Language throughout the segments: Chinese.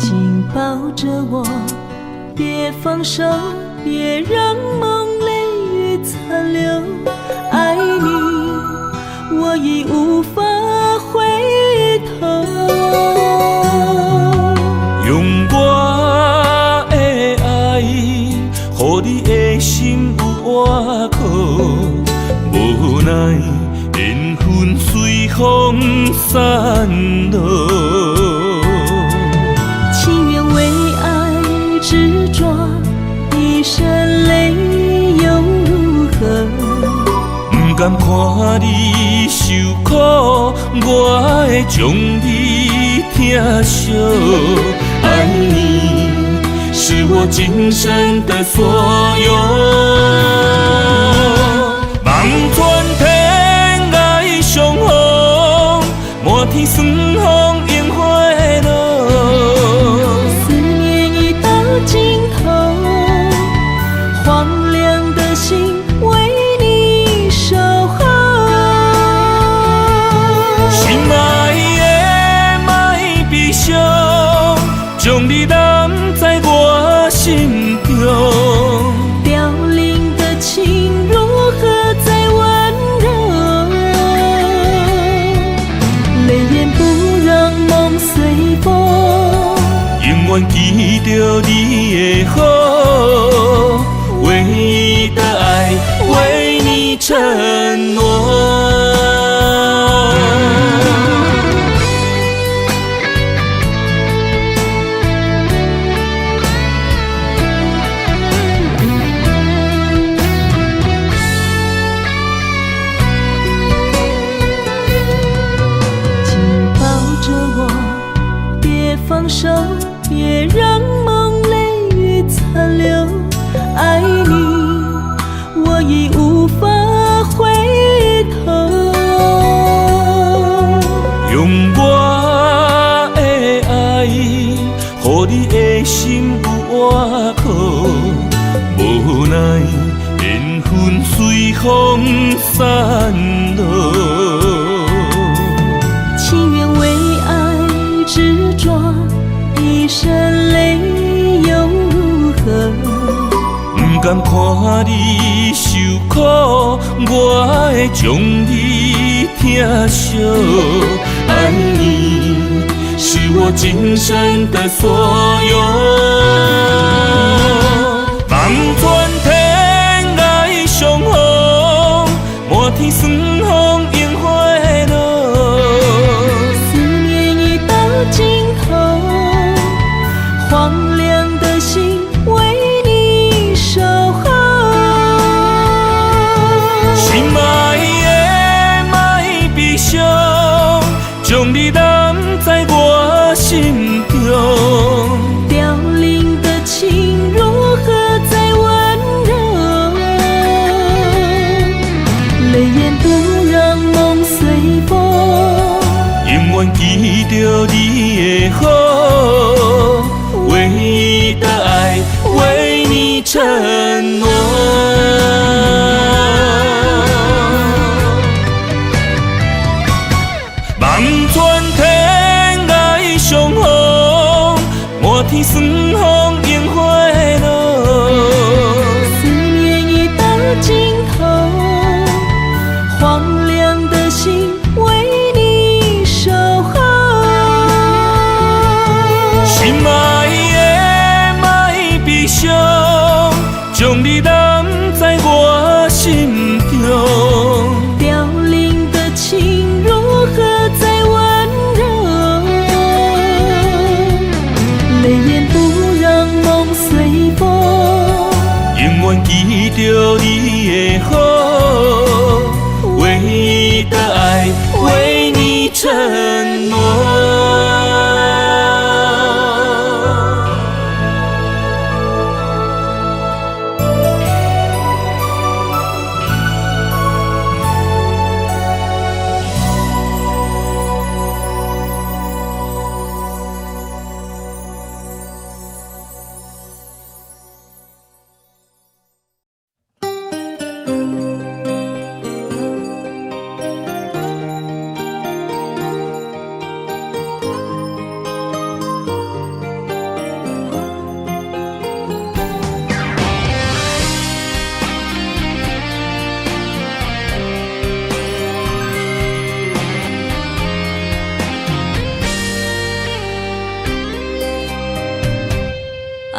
紧抱着我，别放手，别让梦泪雨残留。爱你，我已无法回头。用我的爱，予你的心有外口，无奈缘分随风散落。情愿为爱执着，一身泪又如何？不甘看你受苦，我会将你疼惜。爱你是我今生的所有。望穿天涯相逢，满天霜风映花路。思念已到尽头，荒凉的心为你守候。心爱的莫悲伤，将你揽在我心中。凋零的情如何再温柔？泪眼不让梦随风，永远记着你的好，唯一的爱为你承诺。放手，别让梦泪雨残留。爱你，我已无法回头。用我的爱，予你的心有外口，无奈缘分随风散落。情愿为爱执着，一身泪又如何？不甘看你受苦，我会将你疼惜。爱你是我今生的所有。望穿天涯相逢，满天霜风映花路。思念已到尽头，荒凉的心为你守候。心爱的莫悲伤，将你揽在我心中。凋零的情如何再温柔？泪眼不让梦随风，永远记着你的好，唯一的爱为你承诺。望穿天涯相逢，满天霜风映花路。思念已到尽头，荒凉的心为你守候。心爱的莫悲伤，将你揽在我心中。凋零的情如何再温柔？泪眼不让梦随风，永远记着你的好，唯一的爱为你承诺。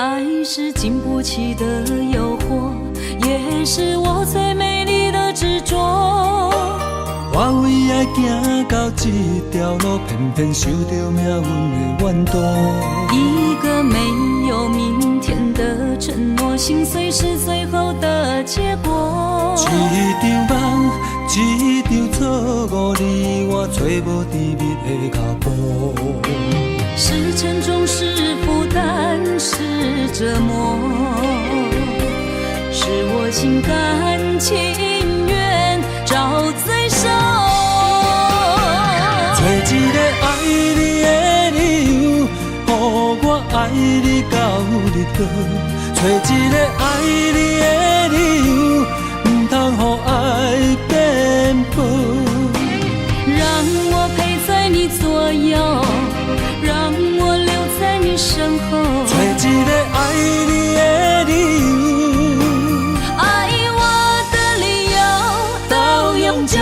爱是经不起的诱惑，也是我最美丽的执着。我为爱行到这条路，偏偏受到命运的怨妒。一个没有明天的承诺，心碎是最后的结果。一场梦，一场错误，你我找无甜蜜的脚步。是沉重，是负担，是折磨，是我心甘情愿找罪受。找一个爱你的理由，予我爱你到日倒。找一个爱你的理由，不通予爱变薄。让我陪在你左右，让我留在你身后。找一个爱你的理由，爱我的理由到永久。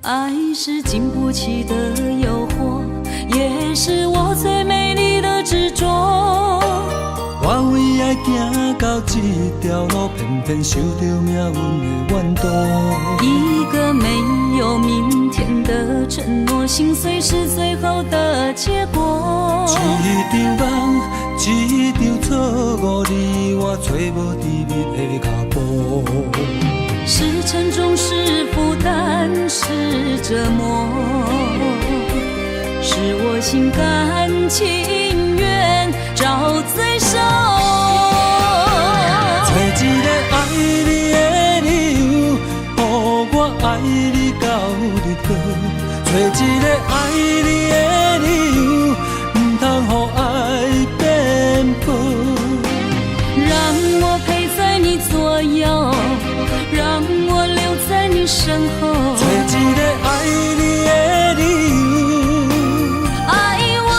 爱是经不起的诱惑，也是我最美丽的执着。我为爱行到这条路，偏偏受到命运的怨妒。一个没有明天的承诺，心碎是最后的结果。一场梦，一场错误，你我找无甜蜜的脚步。是沉重，是负担，是折磨，是我心甘情愿找罪受。找一个爱你的理由，予我爱你到日倒。找一个爱你的理由，不通予爱变薄。让我陪在你左右，让我留在你身后。找一个爱你的理由，爱我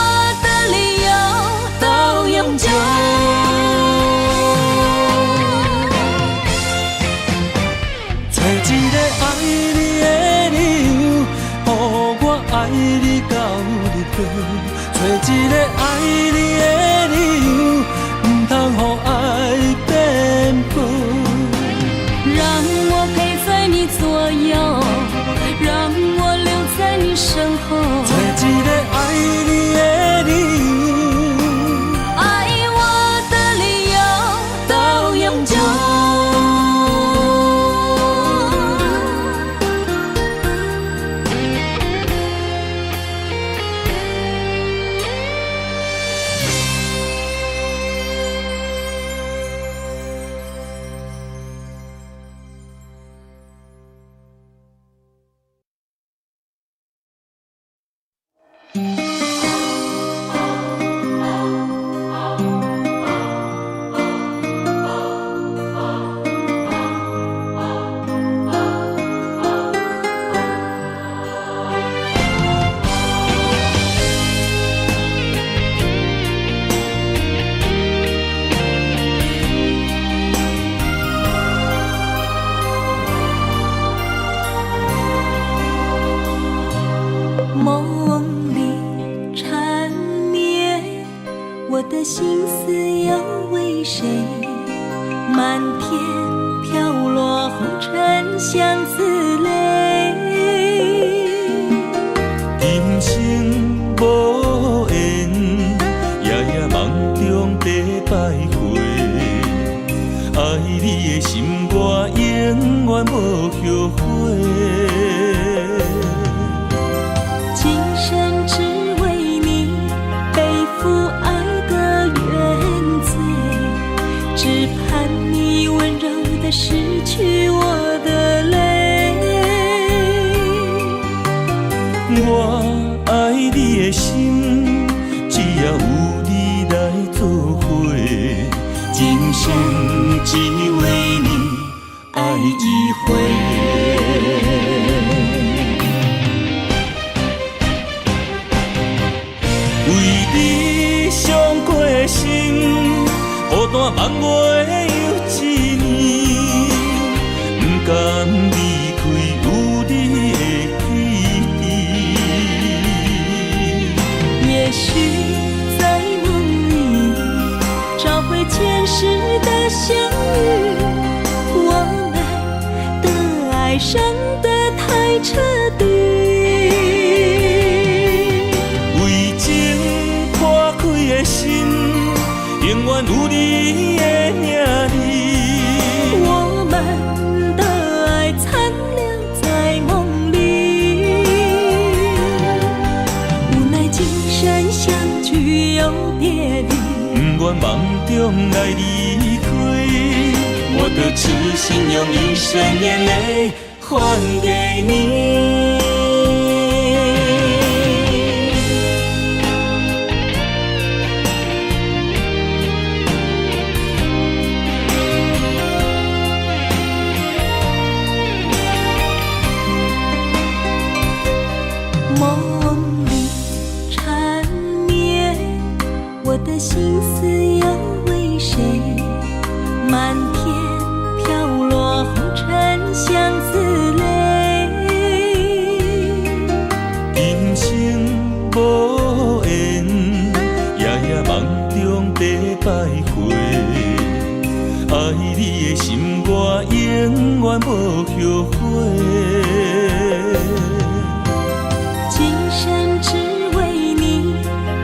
的理由到永久。找一个爱你的理由，予我爱你到日倒。找一个爱你的理由，不通予爱变薄。让我陪在你左右，让我留在你身后。找一个爱你的理由，爱我的理由到永久。梦里缠绵，我的心思又为谁？漫天飘落红尘相思泪。人生无缘，夜夜梦中在徘徊。爱你的心，我永远无后悔。今生只为你背负爱的原罪，只盼你温柔地拭去我的泪。我爱你的心，只要有你来作伙，今生只一回。为你伤过心，孤单万月又一年，不甘离开有你的起点。也许在梦里找回前世的相遇，我们的爱伤得太彻底。为情破开的心，永远有你的影儿。我们的爱残留在梦里，无奈今生相聚又别离，不愿梦中来离开，我的痴心用一生眼泪还给你。梦里缠绵，我的心思又为谁？漫天飘落红尘相思泪。今生无缘，夜夜梦中在徘徊。爱你的心，我永远无后悔。今生只为你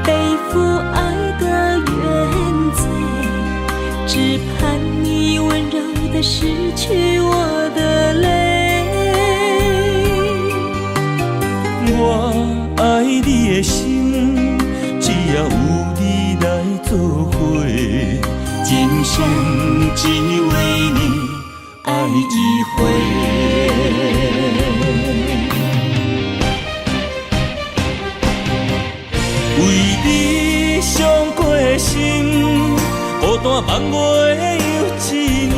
背负爱的原罪，只盼你温柔地拭去我的泪。我爱你的心，只要有你来作伙，今生只为你爱一回。为你伤过心，孤单万月又一年，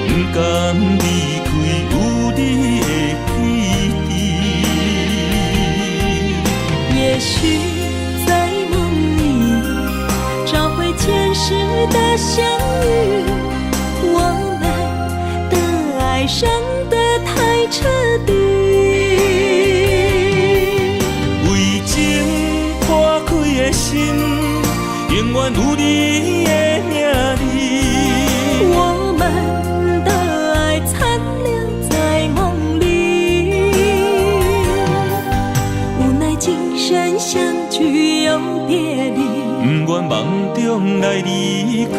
不甘离开有你的起点。也许在梦里找回前世的相遇，我们的爱伤得太彻底。为情破开的心，永远有你的影儿。我们的爱残留在梦里，无奈今生相聚又别离，不愿梦中来离开，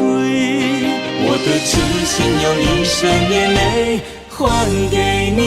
我的痴心用一生眼泪还给你。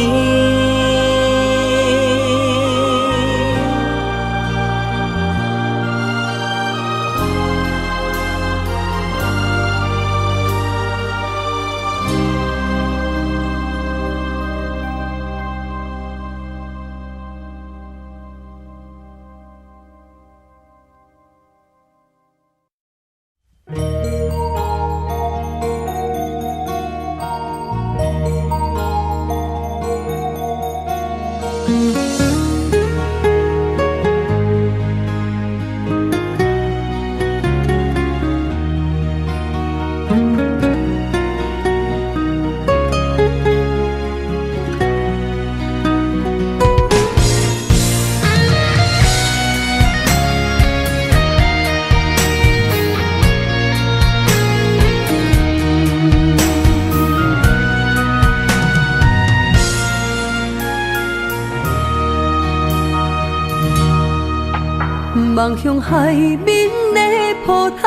望向海面的波涛，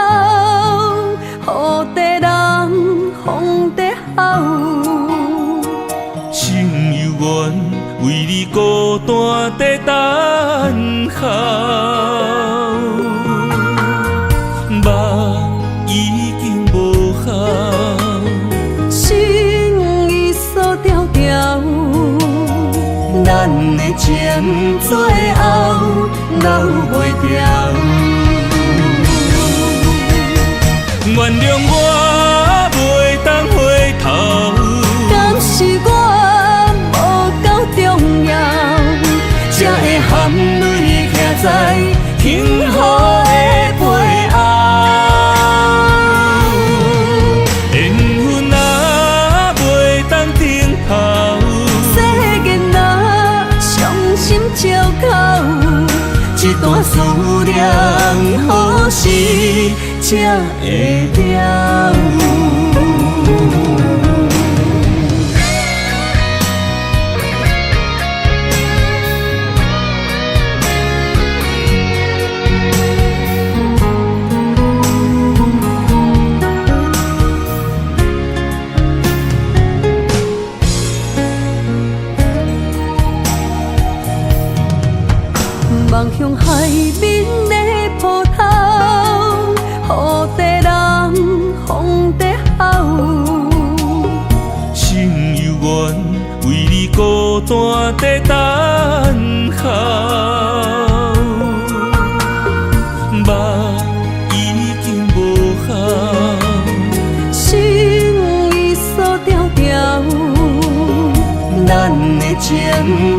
雨地人，风地吼。心犹原为你孤单在等候，梦已经无效，心已锁条条，咱的情最后留袂掉。原谅我袂当回头，才会了。望向海面的波涛，雨地人风地吼。心犹原为你孤单在等候，目已经无效，心已锁条条，咱的情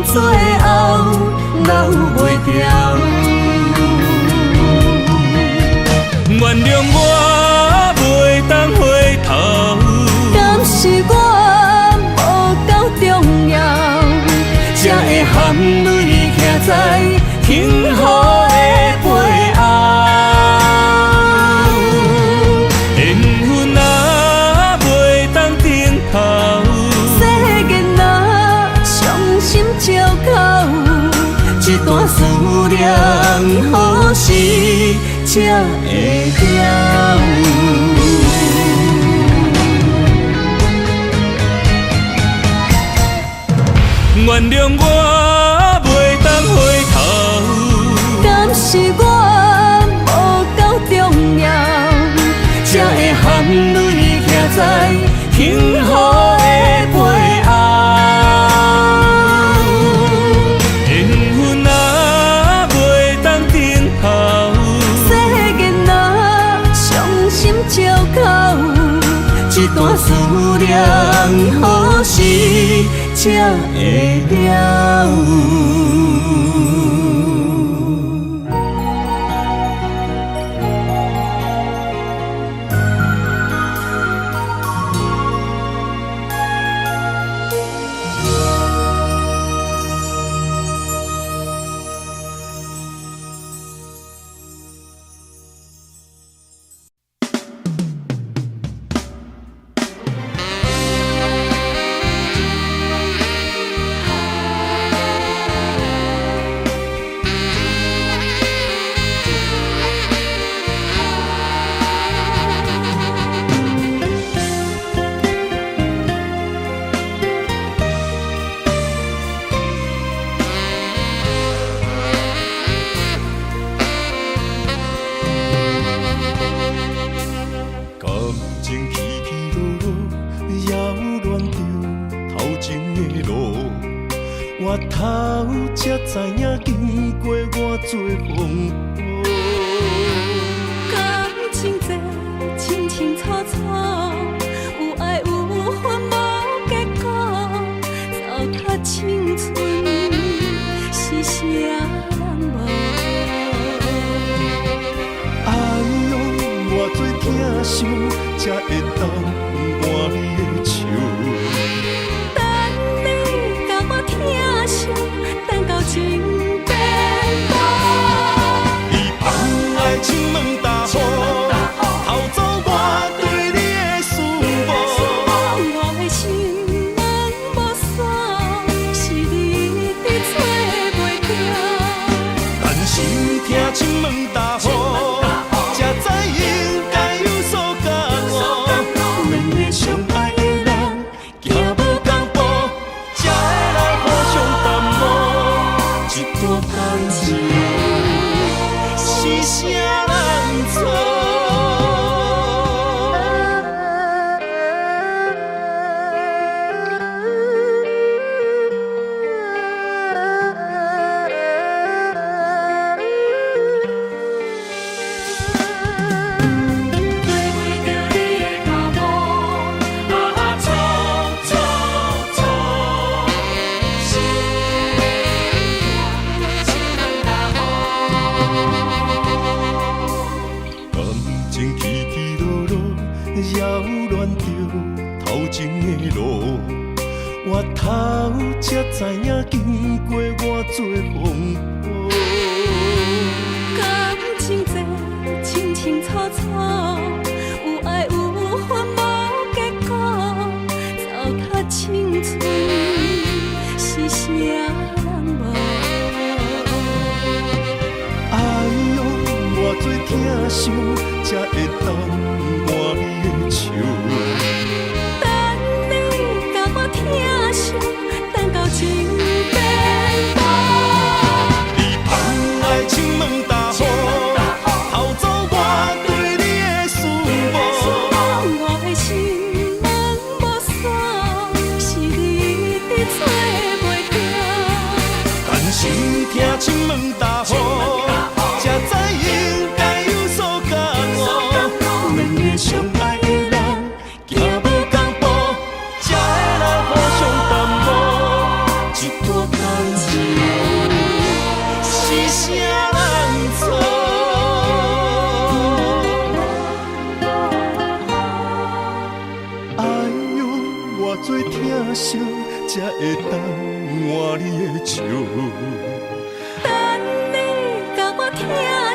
最后留袂掉。原谅我袂当回头，敢是我无够重要，才会含泪徛在幸福的背后。缘分啊袂当回头，世间若伤心借口，一段思念何时才会了？原谅我袂当回头，敢是我无够重要，才会含泪徛在幸福的背后。缘分啊袂当回头，世间若伤心借口，一段思念何时才会了？我头才知影，经过偌多风波。感情这清清楚楚，有爱有恨无结果，糟蹋青春是啥人无？哎呦，偌多疼惜，才会当换你的手。等到情变薄，伊放爱亲门大雨，偷走我对你的思慕。我的心门无锁，是你伫找袂着。但是听亲门大雨，才知应该有所感悟。两个相爱的人，行无同步，才会来互相淡漠。一段感情是啥人做？扰乱着头前的路，我头才知影，经过偌多风波。感情这清清楚楚。伤，才会当换你的手。等你甲我疼惜，等到情变薄。你放爱情问大雨，偷走我对你的思慕。我的心门无锁，是你一直找袂到。但是听亲问大雨，才知应该有所感悟。两个相爱的人，行无同步，才会来互相淡薄。一段感情是啥人错？爱有偌多疼惜，才会当换你的手。等你甲我疼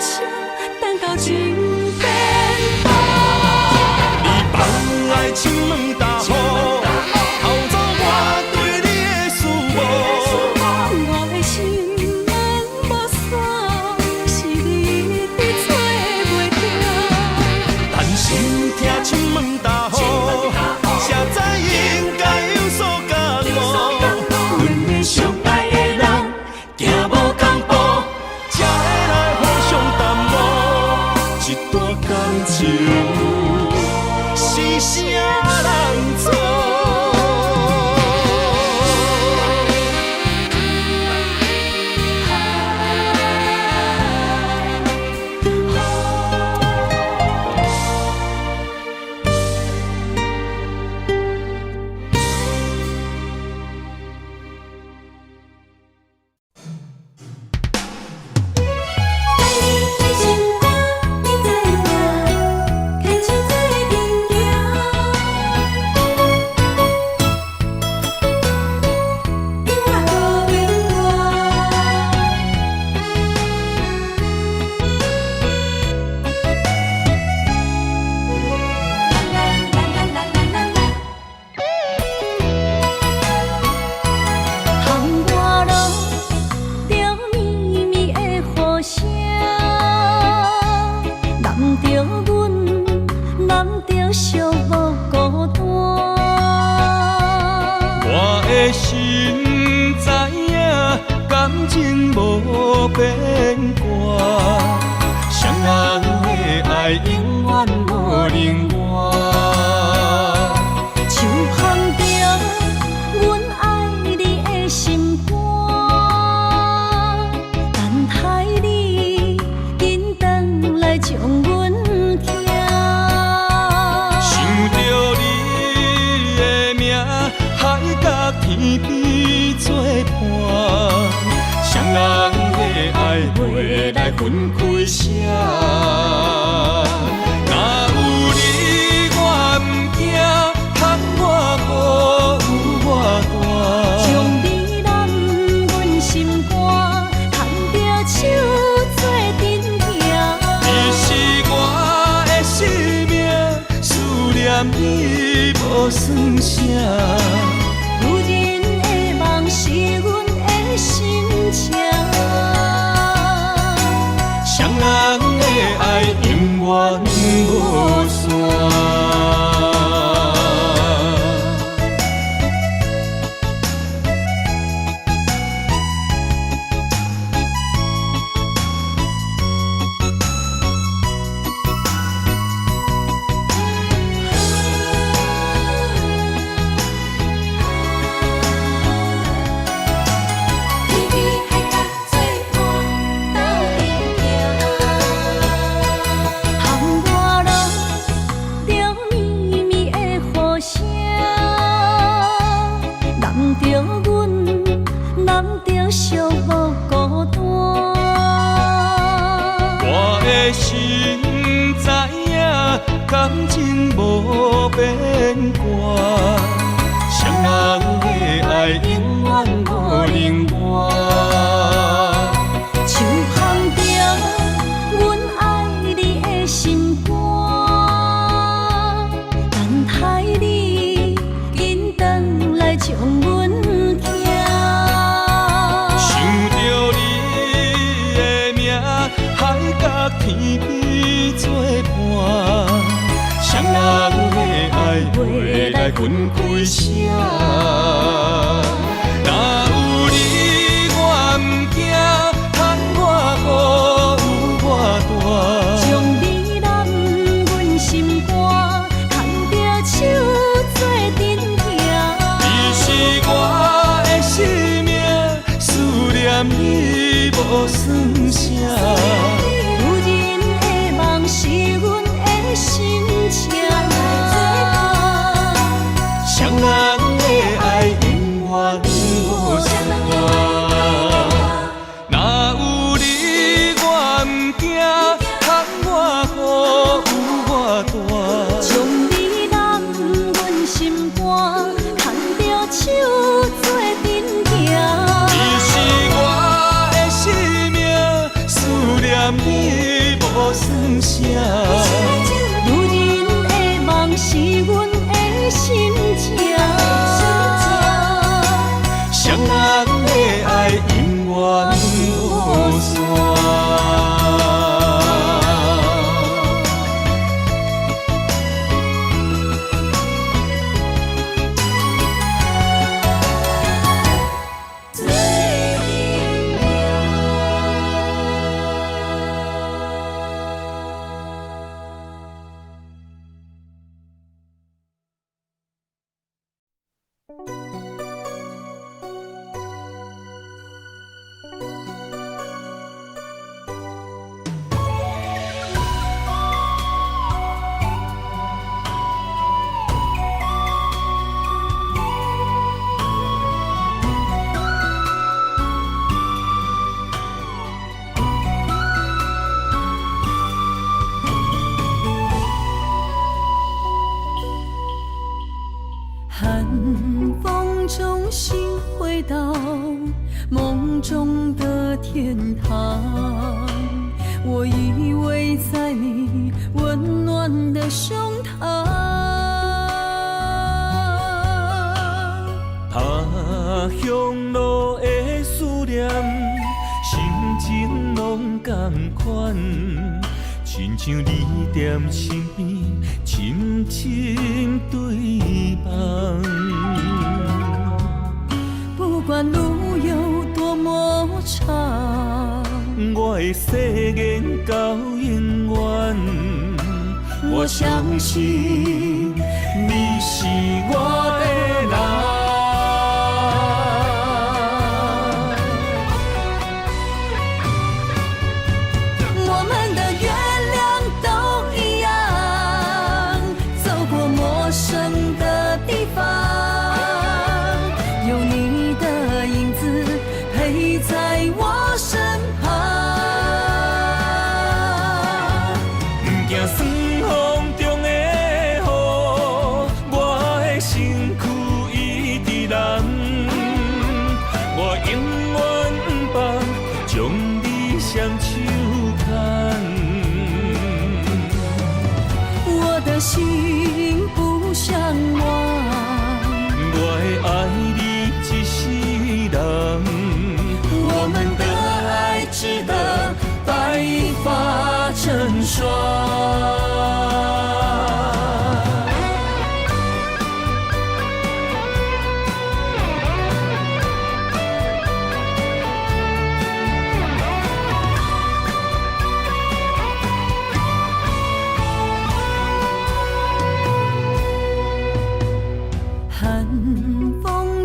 惜，等到情变薄。你放爱情问大雨，偷走我对你的思慕。我的心门无锁，是你一直找袂到。但是听亲问大雨，才知应该有所感悟。两个相爱的人，行无同步，才会来互相淡薄。一段感情是啥人错？情无变卦，双人的爱永远无冷漠。像放着阮爱你的心肝，等待你紧转来将阮听。想着你的名，海甲天边作伴。双人的爱袂来分开啥，若有你我毋惊，通我无我大。将你揽阮心肝，牵着手做阵行。你是我的生命，思念你无算啥。有人的梦是阮的心情，双人的爱永远无散。感情无变卦，双人的爱永远无冷漠。像放着阮爱你的心肝，等待你紧转来将阮听。想着你的名，海甲天边作回来分开声。若有你我毋惊，窗外雨有我大。将你揽阮心肝，牵着手做阵行。你是我的生命，思念你无算啥。是阮的心情，双人的爱永远无散。若有你我毋惊，窗外雨有我大。将你揽阮心肝，牵着手做阵行。你是我的生命，思念你无算啥。女人的梦是阮的心情，双人的爱永远无散。寒风中心回到梦中的天堂，我依偎在你温暖的胸膛。他乡路的思念，心情拢同款，亲像你踮身边，深深对望。不管路有多么长，我的誓言到永远。我相信你是我的人。心不相忘，我会爱你一世人。我们的爱值得白发成霜。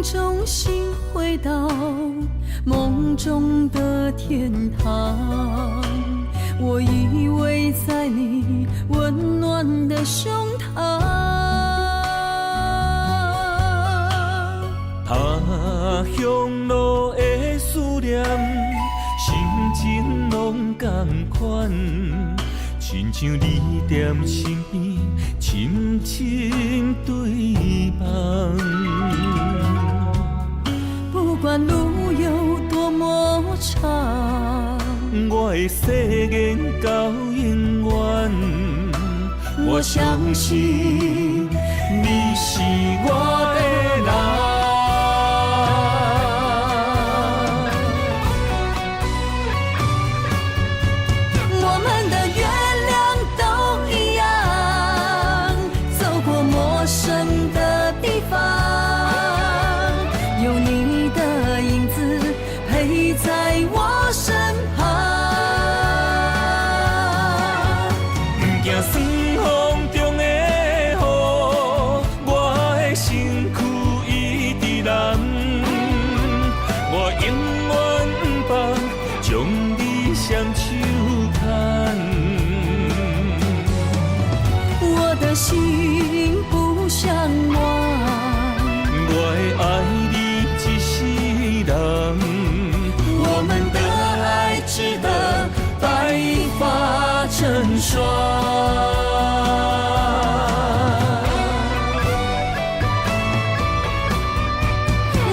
中心回到梦中的天堂，我依偎在你温暖的胸膛。他乡路的思念，心情拢同款，亲像你踮身边，深深对望。不管路有多么长，我的誓言到永远。我相信你是我的人。我们的月亮都一样，走过陌生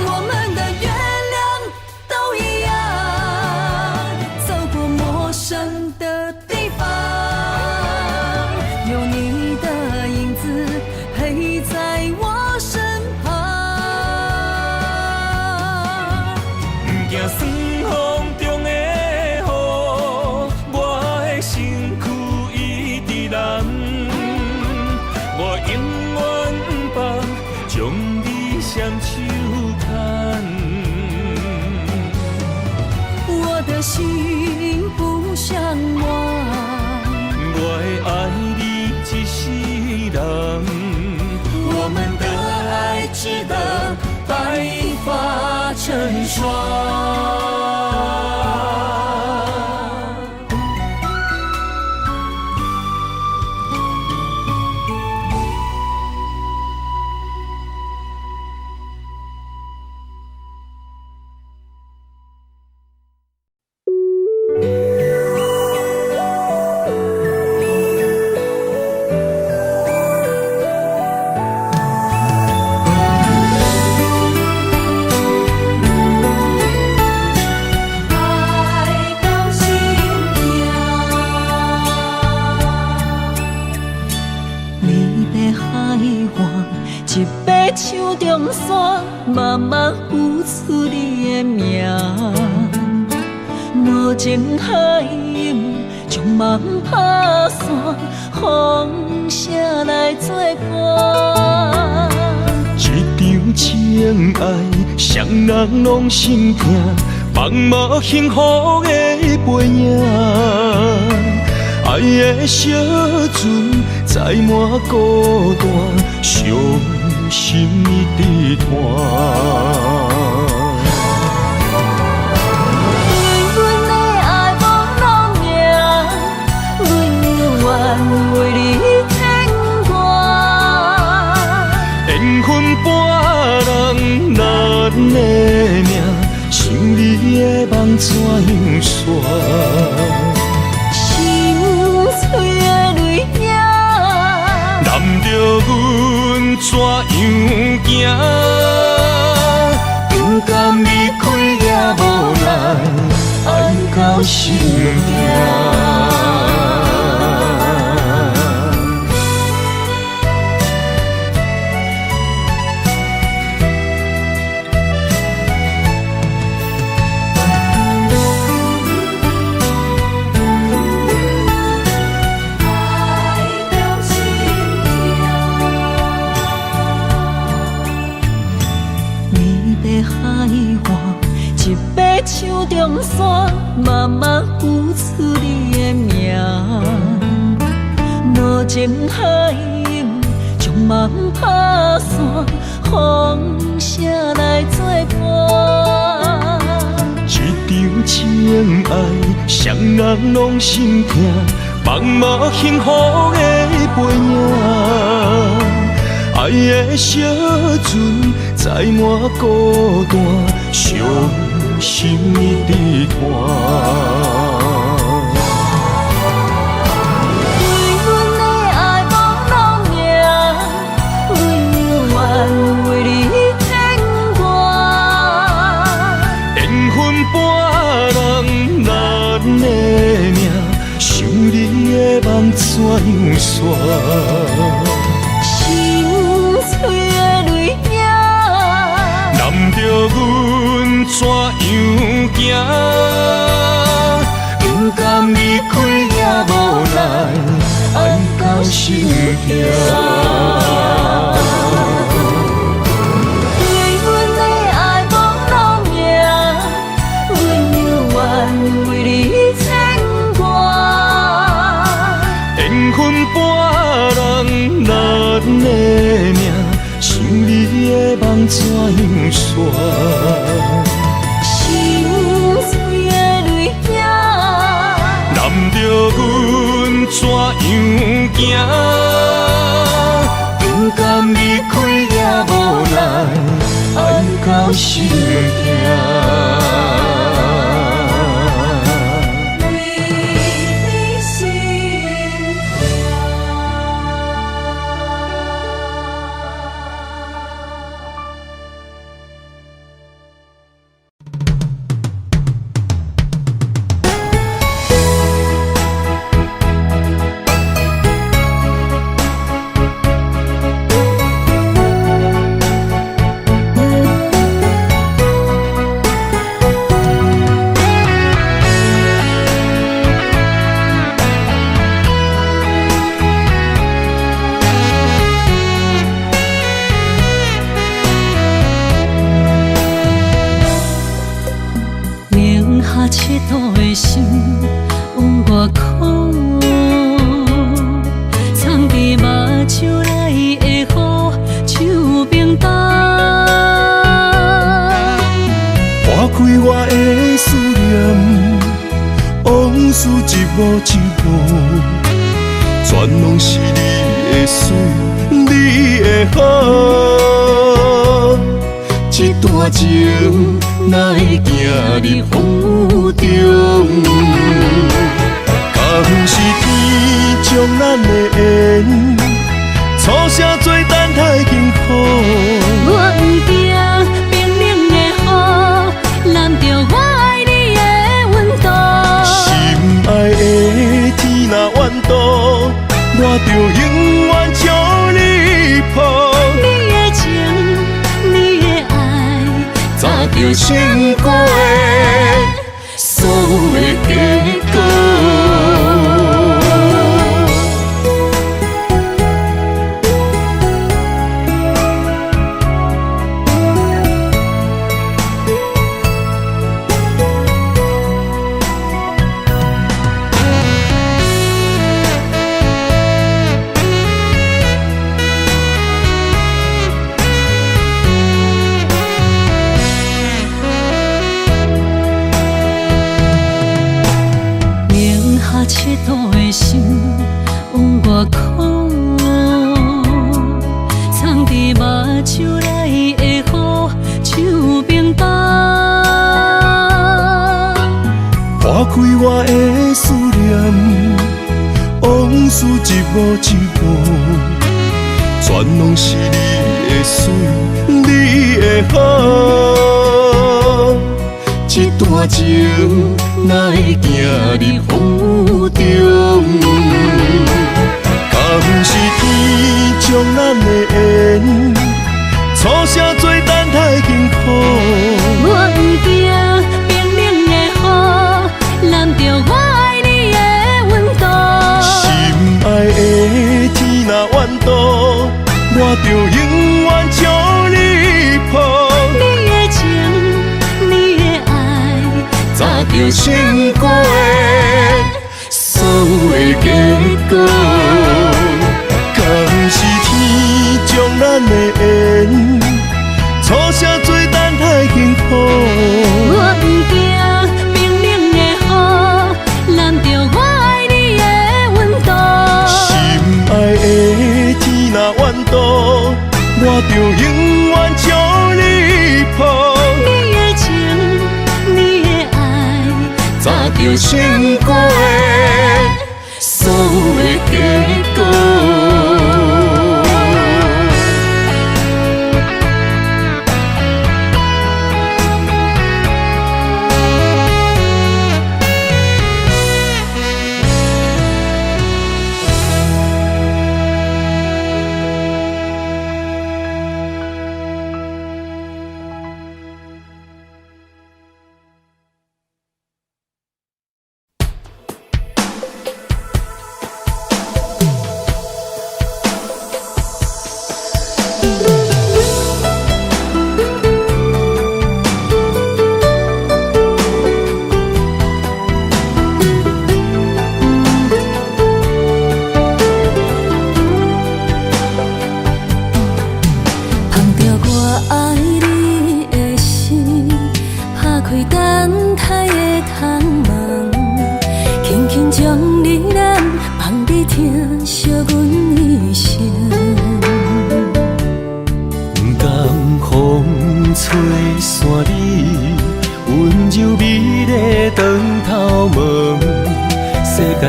我们的月亮都一样，走过陌生的地方，有你的影子陪在我身旁。不惊酸风中的雨，我的身躯一直蓝。我永远不将你双手牵。我的心不像我，我会爱你一世人。我们的爱值得白发成双。一把手中线，慢慢付出你的名。无情海涌，将梦打散，风声来作伴。一场情爱，双人拢心痛，放无幸福的背影。爱的小船载满孤单，伤心的地摊。对阮的爱无路命，阮愿为你牵挂。缘分半人难的命，想你的梦怎样煞？水的泪影，难着阮怎样行？不甘离开也无奈，爱到心痛。一把手中线，慢慢付出你的名。无情海涌，将梦打散，风声来作伴。一场情爱，双人拢心痛，放无幸福的背影。爱的小船载满孤单，伤心的地摊。对阮的爱无路命，阮愿为你牵挂。缘分半人难的命，想你的梦怎样煞？水的泪影，难着阮怎样行？不甘离开也无奈，爱到心痛。对阮的爱无路命，阮愿为你牵挂。缘分半人难的命，想你的梦怎样煞？水的泪影，难着阮怎样行？不甘离开也无奈，爱到心痛。为你心事一幕一幕，全拢是你的水，你的好。这段情哪会行入风雨中？敢不是天将咱的缘，初声做等待幸福。我不惊冰冷的雨，淋着我爱你的温度。心爱的天若怨妒，我就永远将你抱。你的情，你的爱，早就想过的所有的结果。赤道的心往外哭，藏伫目睭内的雨像冰冻，划开我的思念，往事一幕一幕，全拢是你的水，你的好。这段情哪会行入风雨中？敢不是天将咱的缘，初声做等待幸福。我不惊冰冷的雨，淋着我爱你的温度。心爱的天若怨妒，我就永远将你抱。你的情，你的爱，早就想过的所有的结果。敢是天将咱的缘，初声做等待幸福。我不惊冰冷的雨，淋着我爱你的温度。心爱的天若怨妒，我就永远将你抱。你的情，你的爱，早就想过的所有的结果。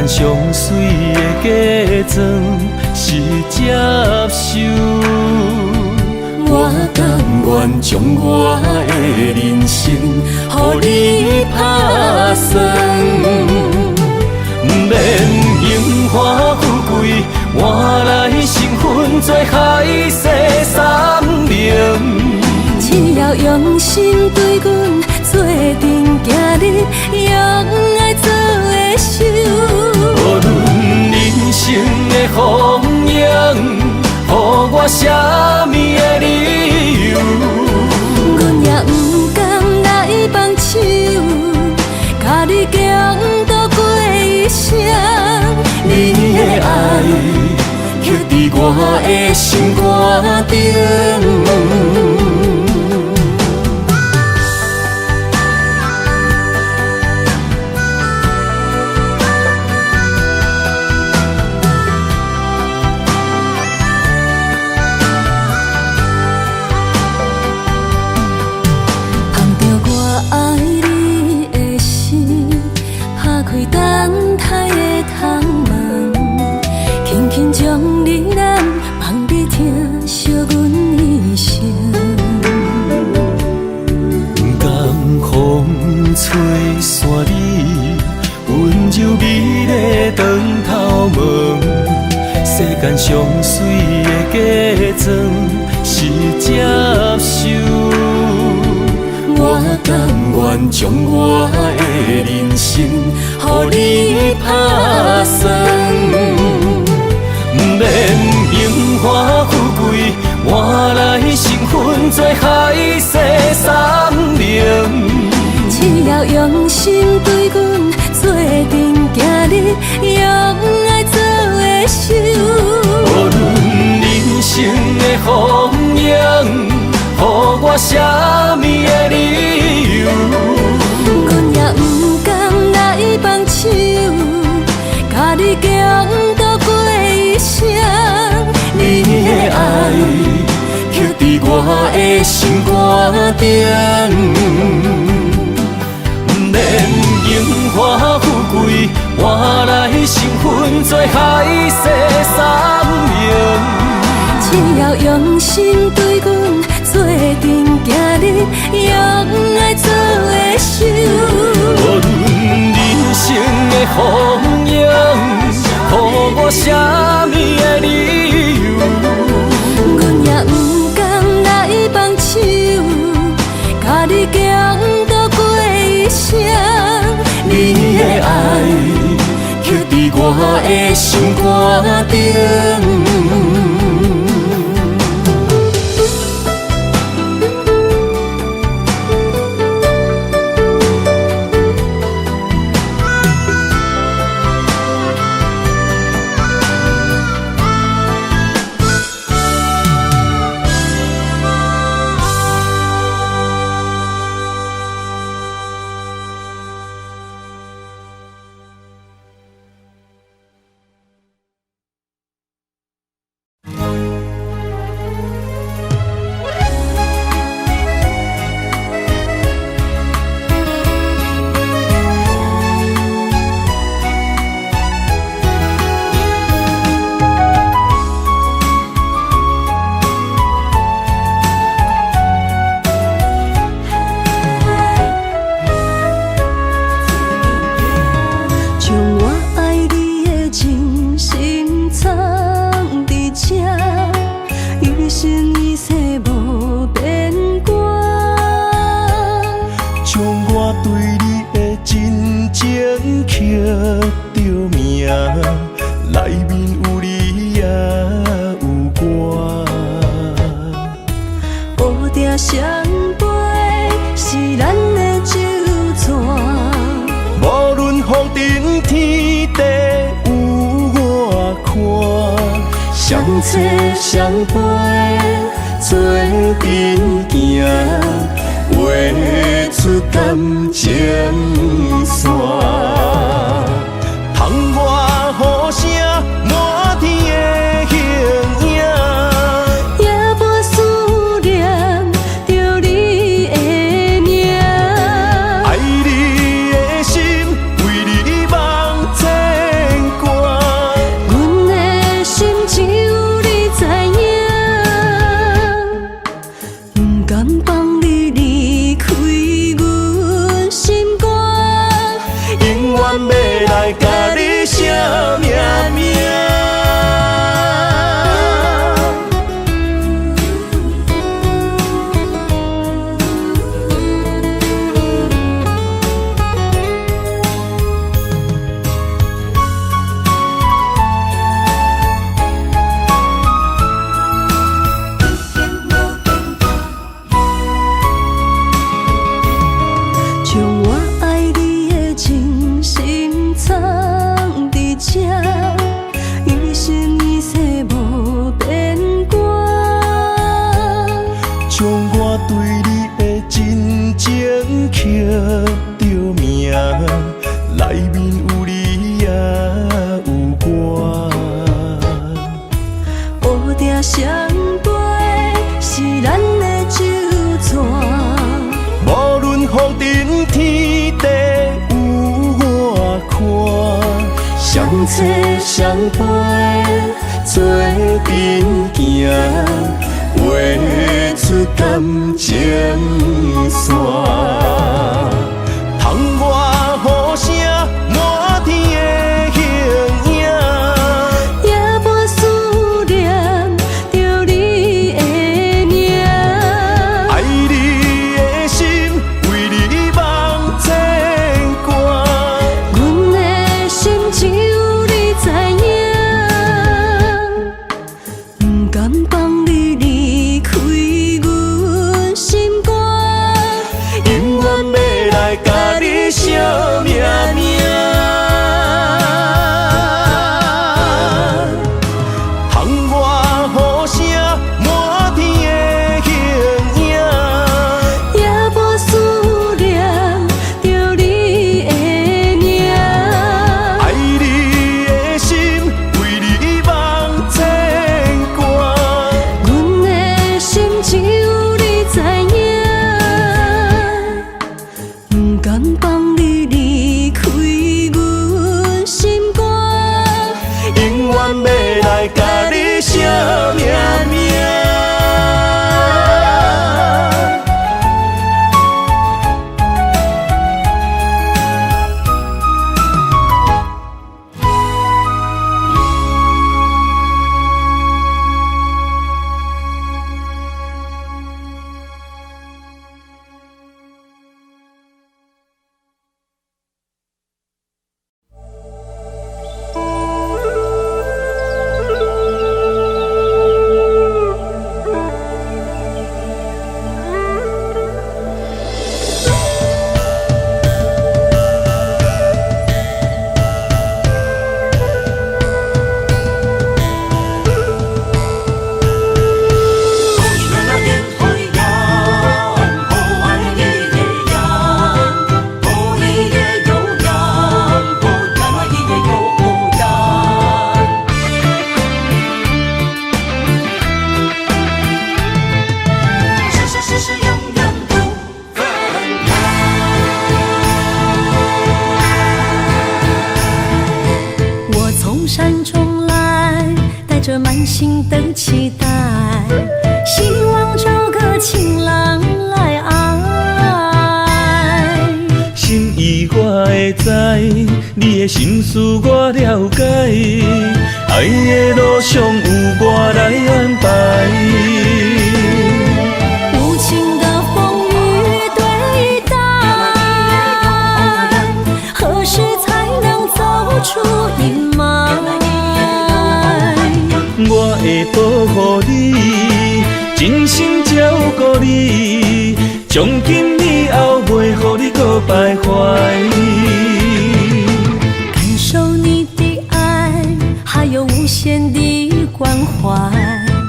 上水的假装是接受，我甘愿将我的人生予你打算，免荣华富贵换来身份做海誓山盟，只要用心对阮做阵行日，用爱做的手。无论人生的风影，予我啥物的理由，阮也不甘来放手，甲你共度过一生。你的爱刻伫我的心肝顶。将我的人生，予你打算。不免荣华富贵，换来身份做海誓山盟。只要用心对阮做阵行日，用爱做的手。无论人生的风影，予我啥物的理由？阮也不甘来放手，甲你共度过一生。你的爱刻伫我的心肝顶。不免荣华富贵，换来身份做海誓山盟。只要用心对阮做阵行日，用爱做的手。无论人生的风影，予我啥物的理由？阮也不甘来放手，甲你共度过一生。你的爱刻伫我的心肝顶。相陪做阵行，画出感情线。窗外雨声满天的形影，夜半思念着你的名。爱你的心为你梦牵挂，阮的心只有你知影。不甘放你离开阮心肝，永远要来甲你写命名。将我爱你的真心藏伫这，一生一世无变卦。将我对你的真情刻着名，内面有你也有我。乌蝶相陪是咱的酒泉，无论风尘天地有我看，相切相陪做阵行，画出感情线。窗外雨声满天的形影，夜半思念着你的名。爱你的心为你梦心事我了解，爱的路上有我来安排。无情的风雨对待，何时才能走出阴霾？我会保护你，真心照顾你，从今以后袂予你搁徘徊。感受你的爱，还有无限的关怀。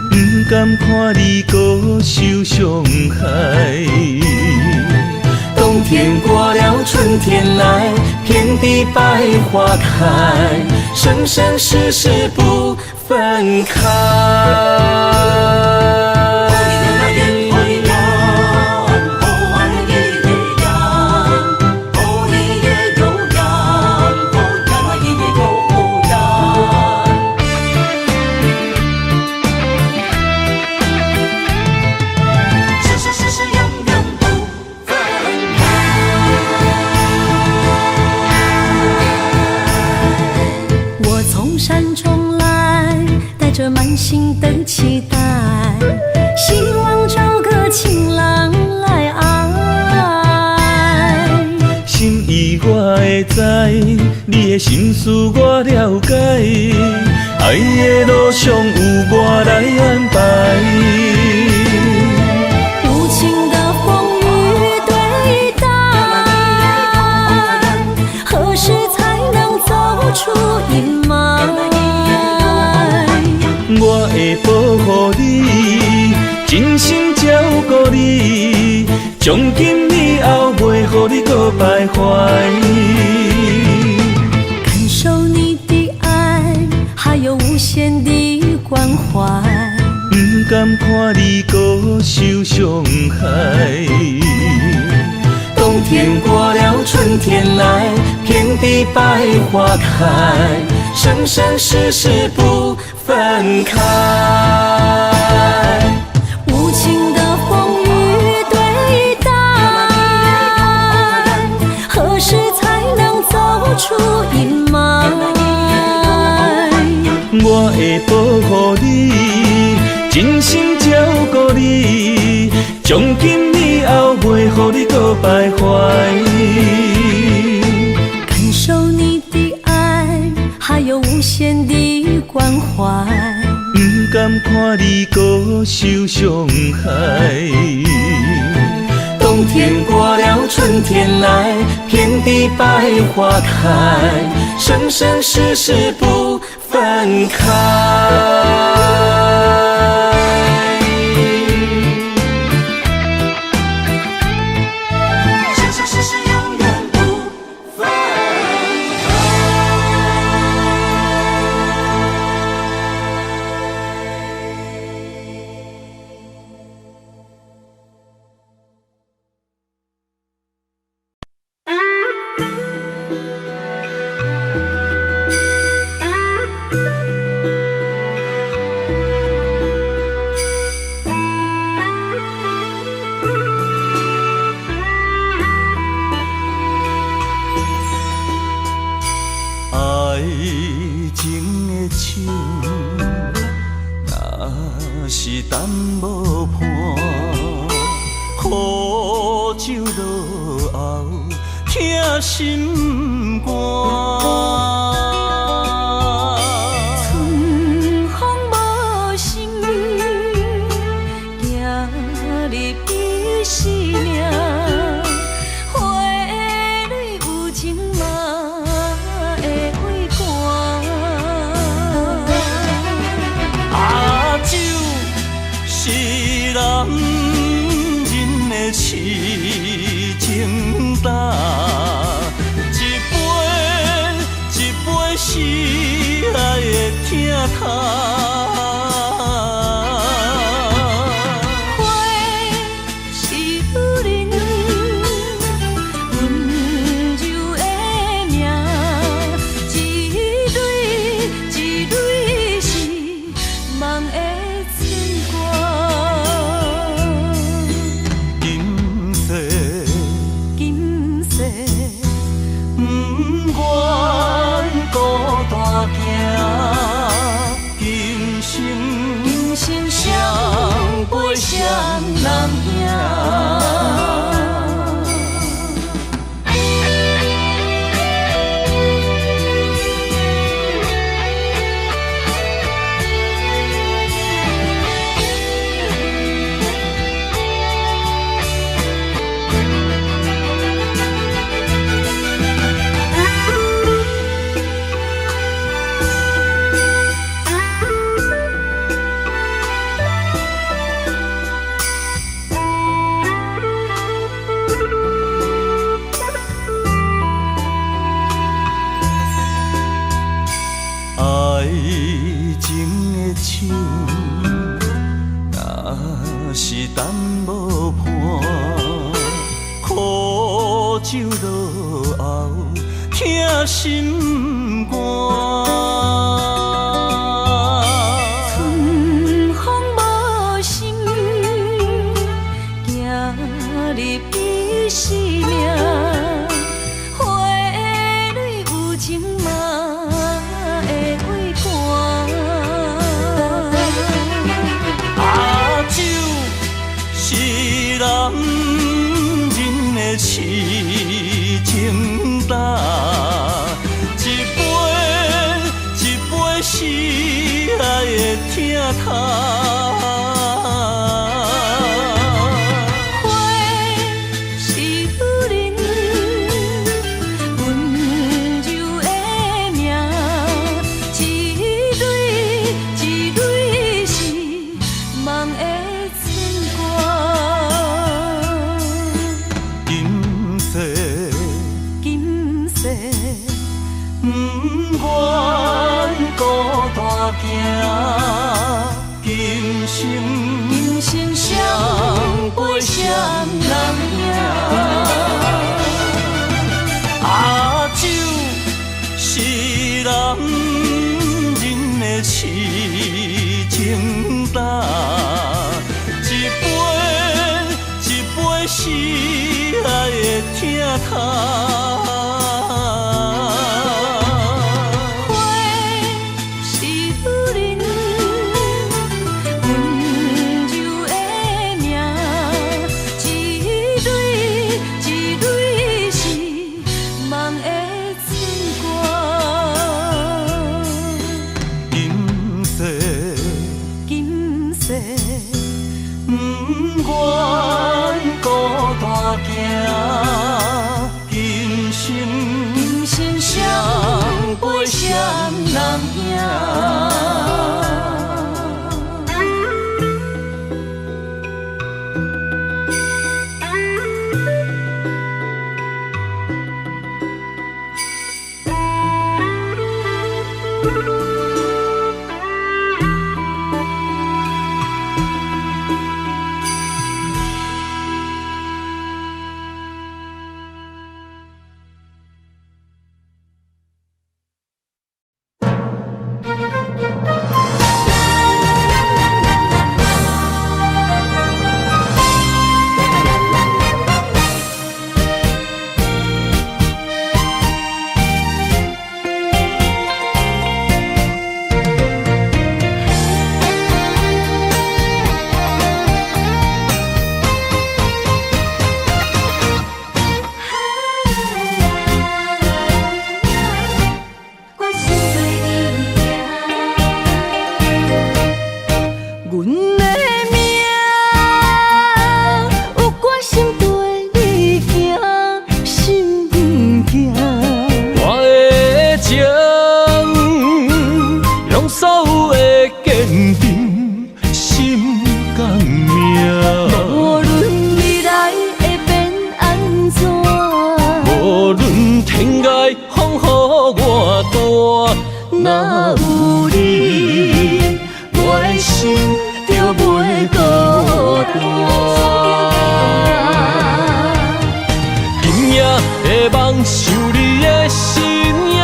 不甘看你搁受伤害。冬天过了，春天来，遍地百花开，生生世世不分开。满心的期待，希望找个情郎来爱。心意我会知，你的心事我了解，爱的路上有我来安排。无情的风雨对待，何时才能走出阴霾？我会保护你，真心照顾你，从今以后袂予你搁徘徊。感受你的爱，还有无限的关怀。不甘看你搁受伤害。冬天过了，春天来，遍地百花开，生生世世不分开。无情的风雨对待，何时才能走出阴霾？我会保护你，真心照顾你，从今以后袂予你搁徘徊。感受你的爱，还有无限的关怀。不甘看你搁受伤害。冬天过了，春天来，遍地百花开，生生世世不分开。心肝，春风无心，行入彼生命，花蕊有情嘛会花干。阿酒是男人的痴情胆。是爱的疼痛，花是女人温柔的名，一蕊一蕊是梦的春光。今世今世不管。人兄。淡无伴，苦酒落后，疼心肝。春风无心，行入彼生命。花蕊有情嘛会为寒。酒是男人的痴情胆，一杯一杯是爱的疼痛。花是女人温柔的名，一蕊一蕊是梦的。今生相陪双人酒是男人的痴情胆，一杯一杯是爱的疼痛。今生相陪双人兄。若有你，我的心就袂孤单。今夜的梦想你的身影，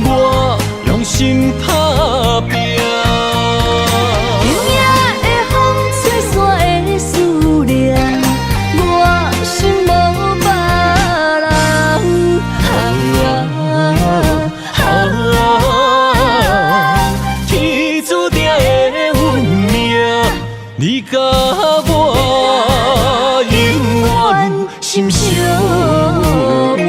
我用心打拼。今夜的风吹散的思念，我心无别人。天注定的运命，你甲我永远心相偎。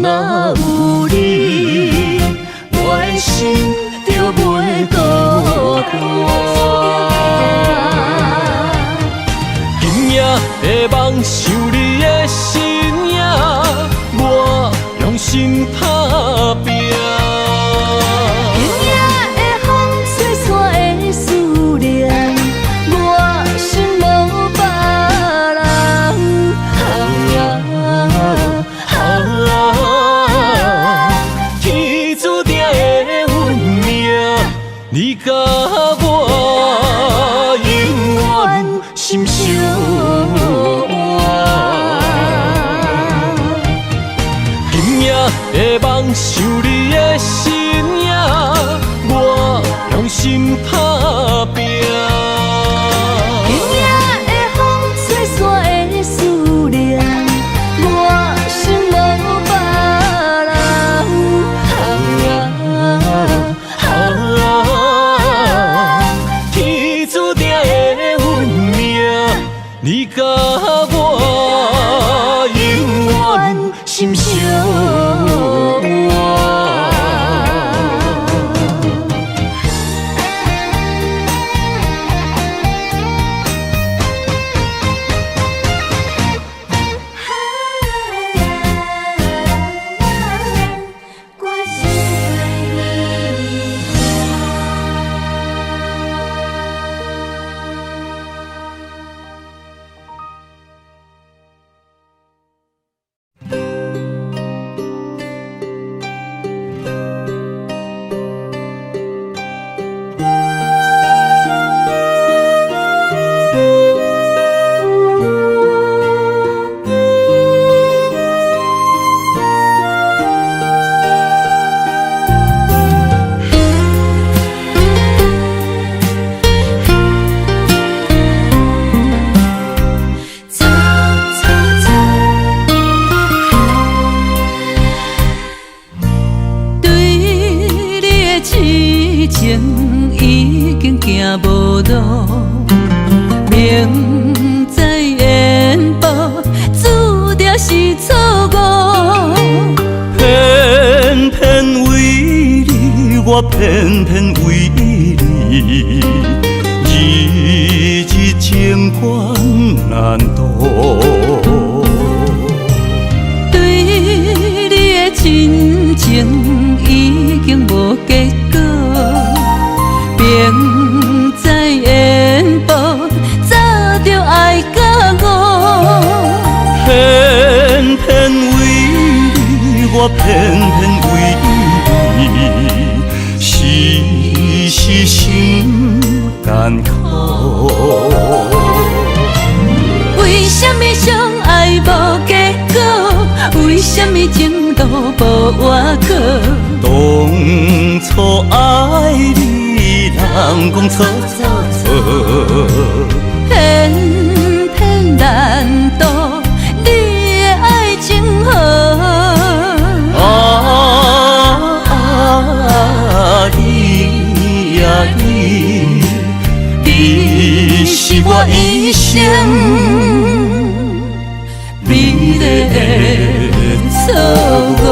若有你，我的心就袂孤单。今夜的梦想你的身影，我用心打拼。今夜的风吹散的思念，我心无别人。你甲我永远心相偎。今夜的梦想你的身影，我用心打拼。今夜的风吹散的思念，我心无别人。你甲我永远心相偎。明知缘报，注定是错误。偏偏为你，我偏偏为你，日日情关难渡。对你的真情已经无结果。明知缘报，早就爱甲我。偏偏为你，我偏偏为你，时时心艰苦。为什么相爱无结果？为什么情路无外口？当初爱你，人讲错错错，偏偏难渡你的爱情河。你呀你，你是我一生美丽的错误。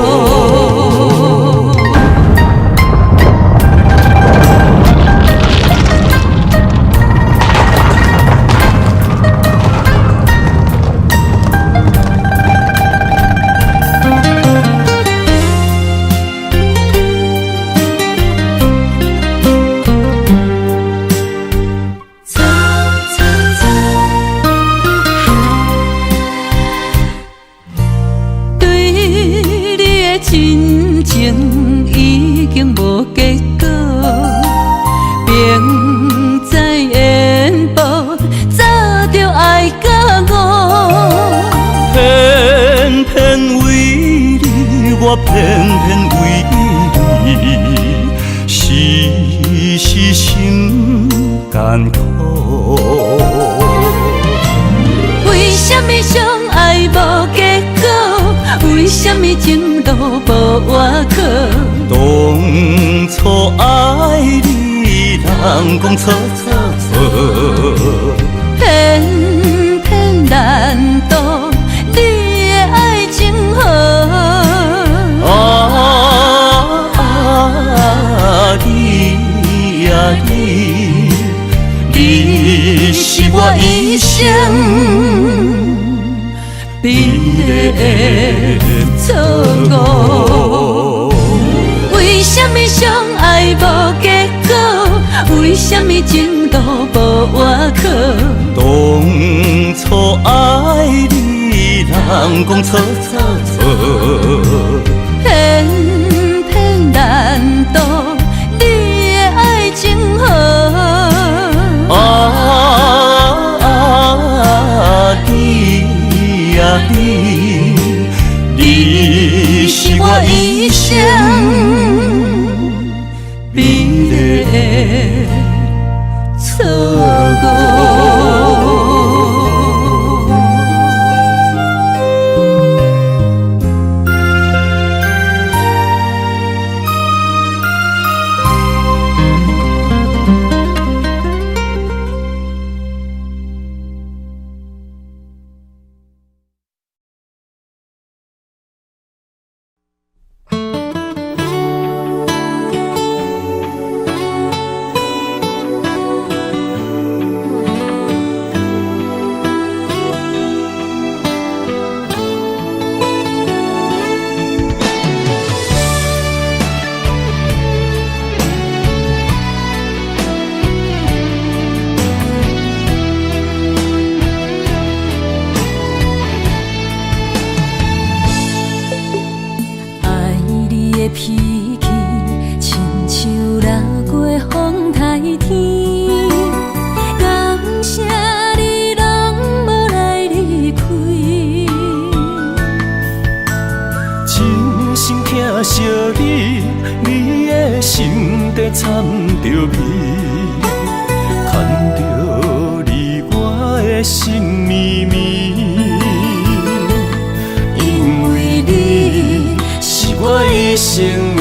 我偏偏为你时时心艰苦。为什么相爱无结果？为什么情路无外口？当初爱你，人讲错错错，偏偏难渡你的爱情河。你呀你是我一生必然的错误。为什么相爱无结果？为什么情路无外口？当初爱你，人讲错错错，偏偏难渡你的爱情河。你呀你是我一生必然错误。脾气亲像拉过风台天，感谢你拢无来离开，真心疼惜你，你的心底掺着味，牵着你我的心绵绵，因为你是我一生的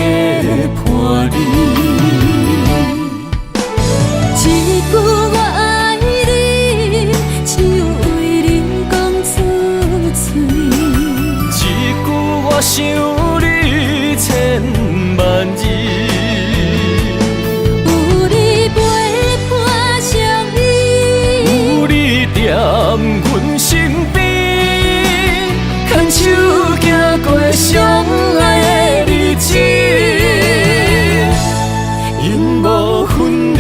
伴侣。一句我爱你，只有为你讲出嘴。一句我想你千万字，有你陪伴相依，有你踮阮身边，牵手行过相爱的日子，永无分离。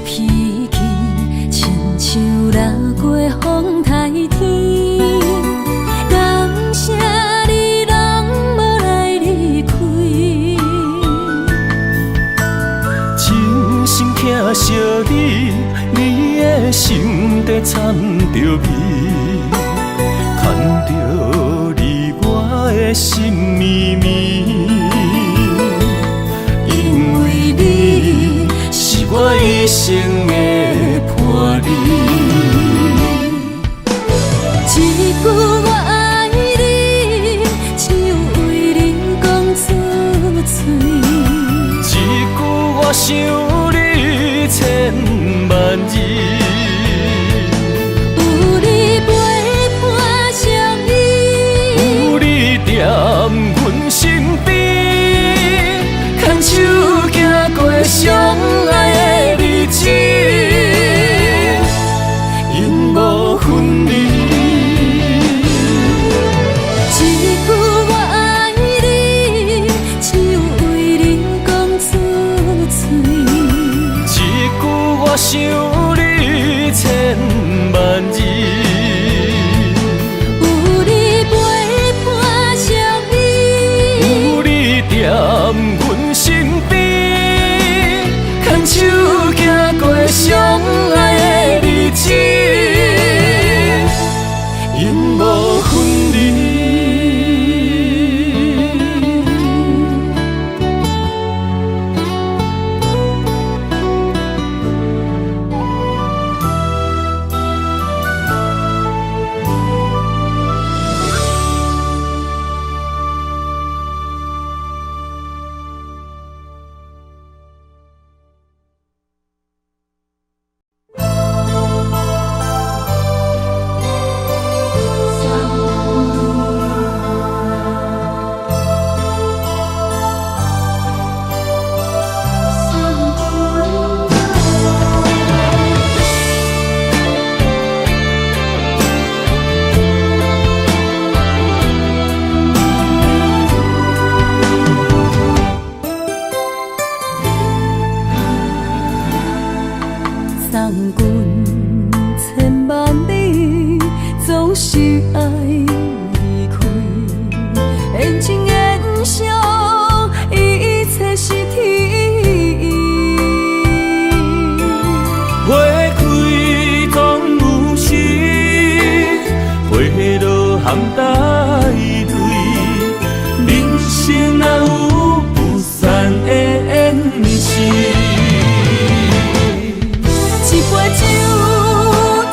脾气亲像拉过风台天，感谢你拢无来离开，真心疼惜你，你的心底掺着味，牵着你我的心绵绵，因为你是我一生的伴侣。一句我爱你，只有为你讲出嘴。一句我想你千万字，有你陪伴相依，有你踮阮身边，牵手行过相爱的日子，永无分离。一送君千万里，总是爱离开。缘尽缘消，一切是天意。花开总有时，花落含带泪。人生哪有不散的缘是？一杯酒，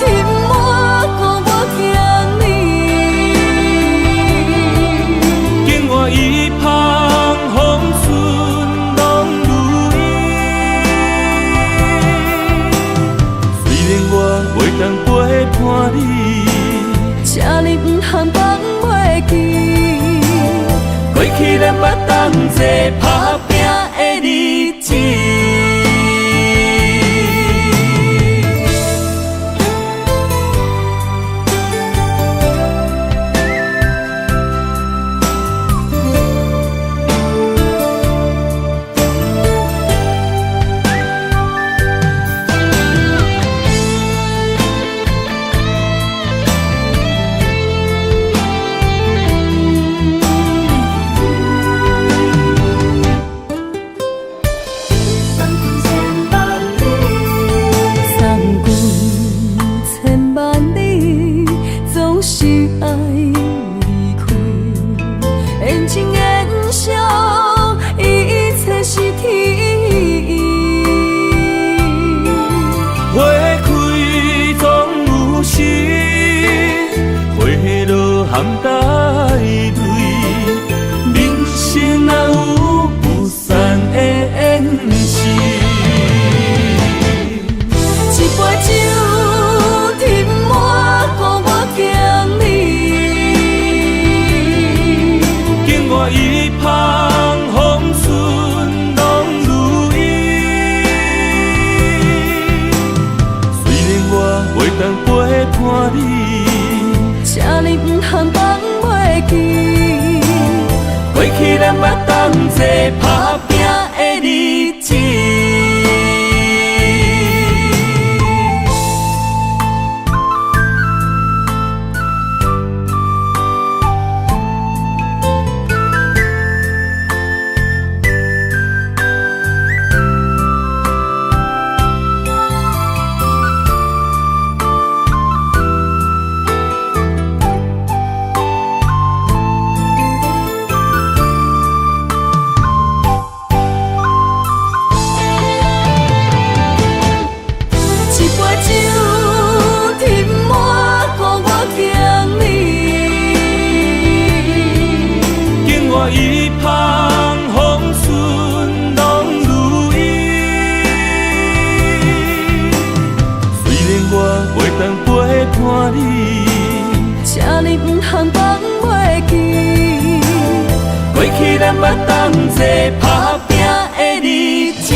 甜满，顾我行你。境外一旁，风顺拢如意。虽然我袂当陪伴你，这呢不通放袂记。过去咱捌同齐打拼的日子。含带泪，人生哪有不散的缘是？一杯酒，甜满，顾我行你。境外一旁，风顺拢如意。虽然我袂当陪伴你，这呢不通放袂记。过去咱捌同齐打拼的日子。一旁风顺拢如意，虽然我袂当陪伴你，这呢不通放袂记。过去咱捌同齐打拼的日子。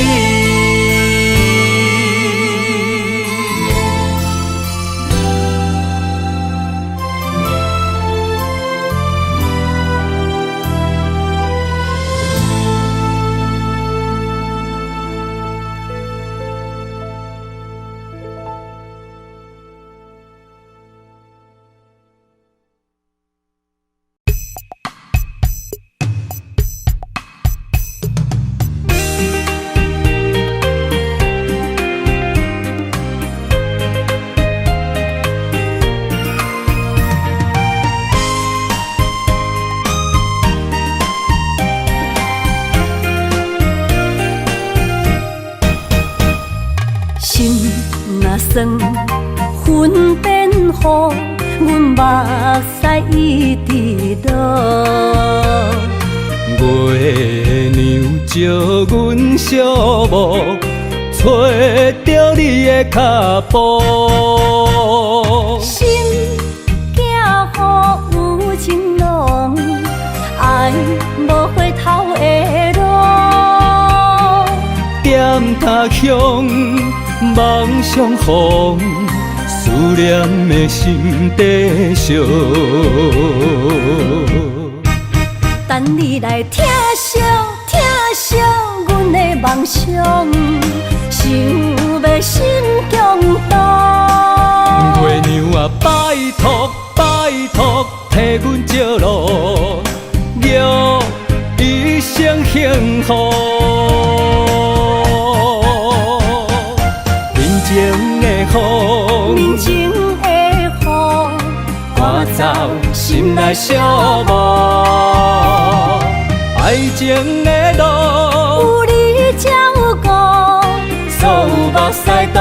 算云变雨，阮目屎一直落。月娘照阮寂寞，找着你的脚步。心惊雨有情浓，爱无回头的路。点他乡，梦相逢，思念的心底烧。等你来听惜阮的梦想，想要心强大。月娘啊，拜托拜托，替阮借路，祝一生幸福。人情的雨，人情的雨，赶走心内寂寞。爱情的路，有你才有我，所有目屎当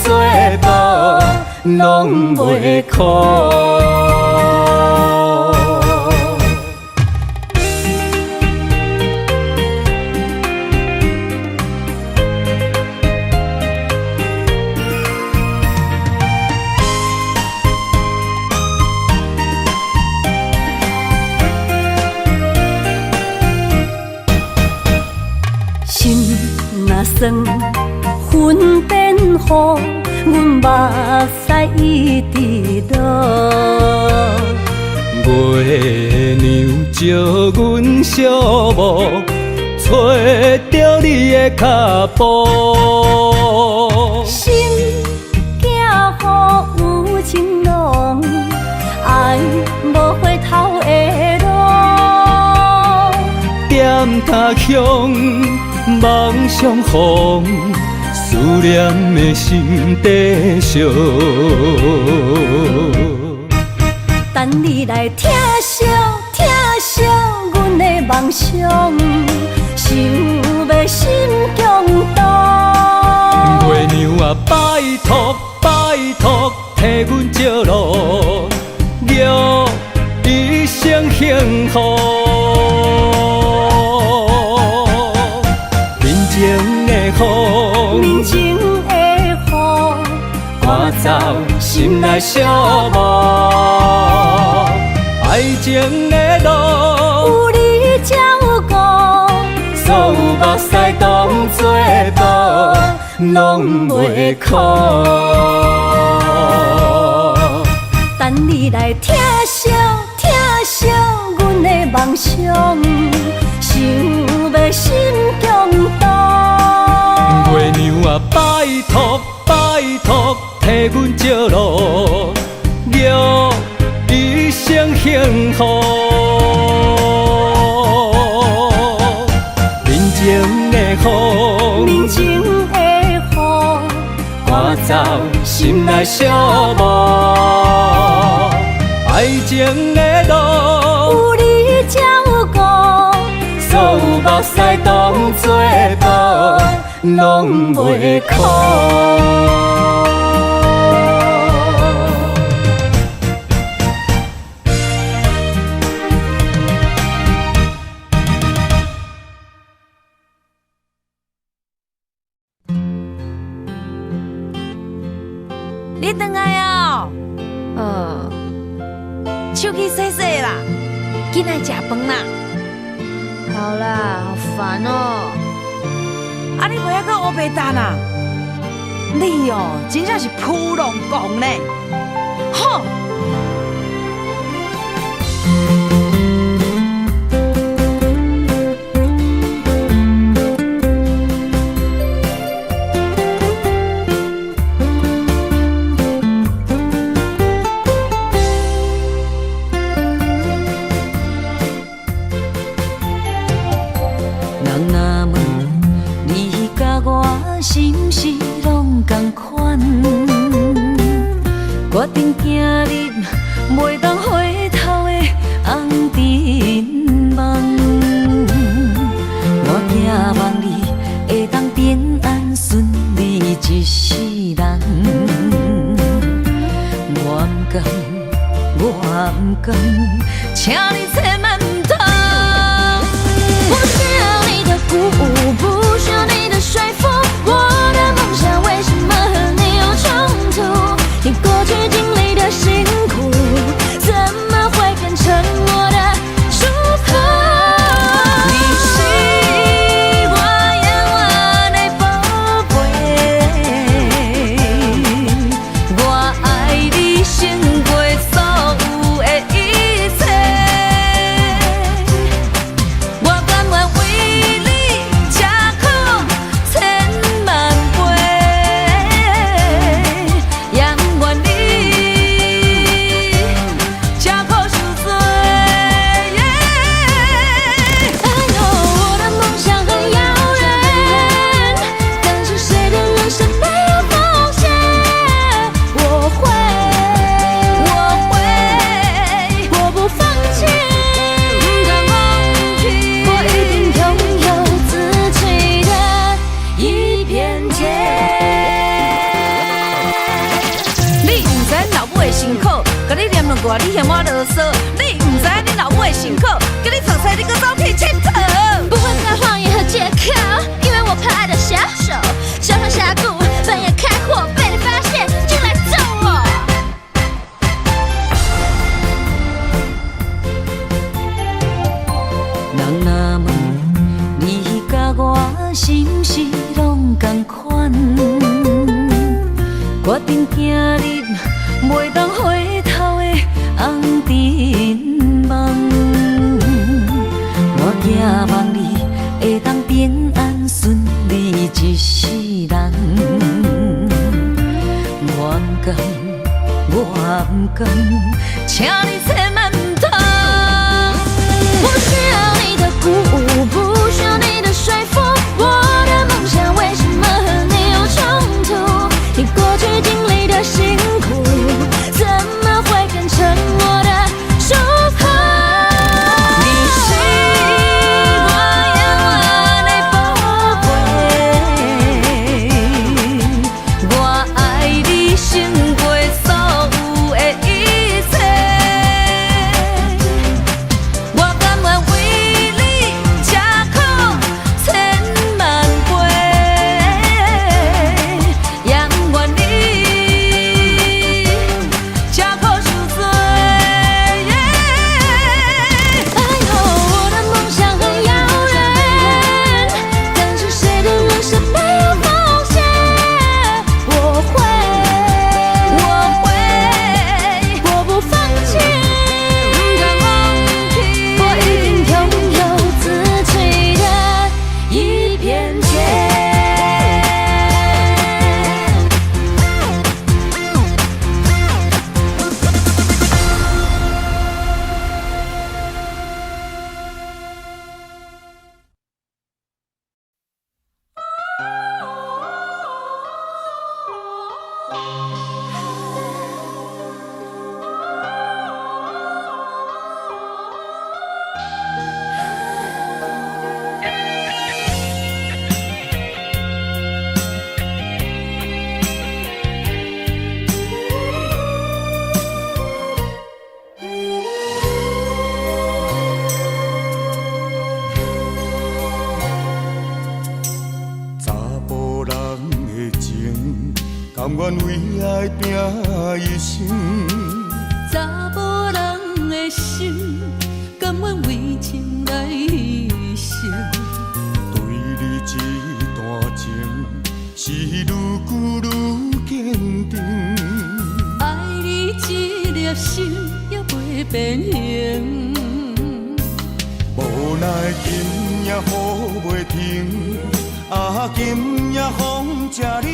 作宝，拢袂苦。心若酸，云变雨，阮目屎一直落。月娘借阮小无，找着你的脚步。心行雨有情浓，爱无回头的路。点他乡，梦相逢，思念的心底烧。等你来疼惜疼惜阮的梦想，想要心强大。月娘啊，拜托拜托，替阮借路，祝一生幸福。人情的雨，人情的雨，赶走心内寂寞。爱情的路，有你才有我，所有目屎当作宝，拢袂苦。等你来疼惜疼惜阮的梦想，想要心强大。月娘啊，拜托拜托，替阮借路，祝一生幸福。人情的雨，人情的雨，赶走心内寂寞。爱情的路，有你才有我，所有目屎当作宝，拢袂苦。你回来哦？手机洗洗啦，紧来食饭啦。好啦，好烦哦。啊，你不要搁乌白蛋啊！你哦，真正是扑龙公呢。吼！人若问你甲我是毋是拢同款，决定行入袂当回头的红尘梦。我寄望你会当平安顺利一世人。我不甘，我不甘，请你千万唔通。不需要你的鼓舞，不需要你的说服，我的梦想为什么和你有冲突？你过去经历的辛苦，怎么会变成我的祝福？你是我永远的宝贝，我爱你胜过所有的一切。我，你嫌我啰嗦，你唔知你老母的辛苦，叫你读册，你搁走去佚佗。不会怕谎言和借口，因为我怕爱的下手，上山下谷，半夜开火，被你发现就来揍我。人若问你甲我是毋是拢同款，我定行入袂当回头的红尘梦。我寄望你会当平安顺利一世人。我不甘，我不甘，请你千万唔通。不需要你的鼓舞，不需要你的说服，我的梦想为什么和你有冲突？你过去经历的辛苦，怎么会变成我的祝福？你是我永远的宝贝，我爱你胜过所有的一切。我甘愿为你吃苦千万倍，也不愿你吃苦受罪。哎呦，我的梦想很遥远，但是谁的人生没有风险？我会，我不放弃，我一定拥有自己的一片天。查甫人的情，甘愿为爱拼一生。查某人的心，甘愿为情来牺牲。对你这段情，是愈久愈坚定。爱你一粒心也袂变形。无奈今夜雨袂停，啊，今夜风正冷，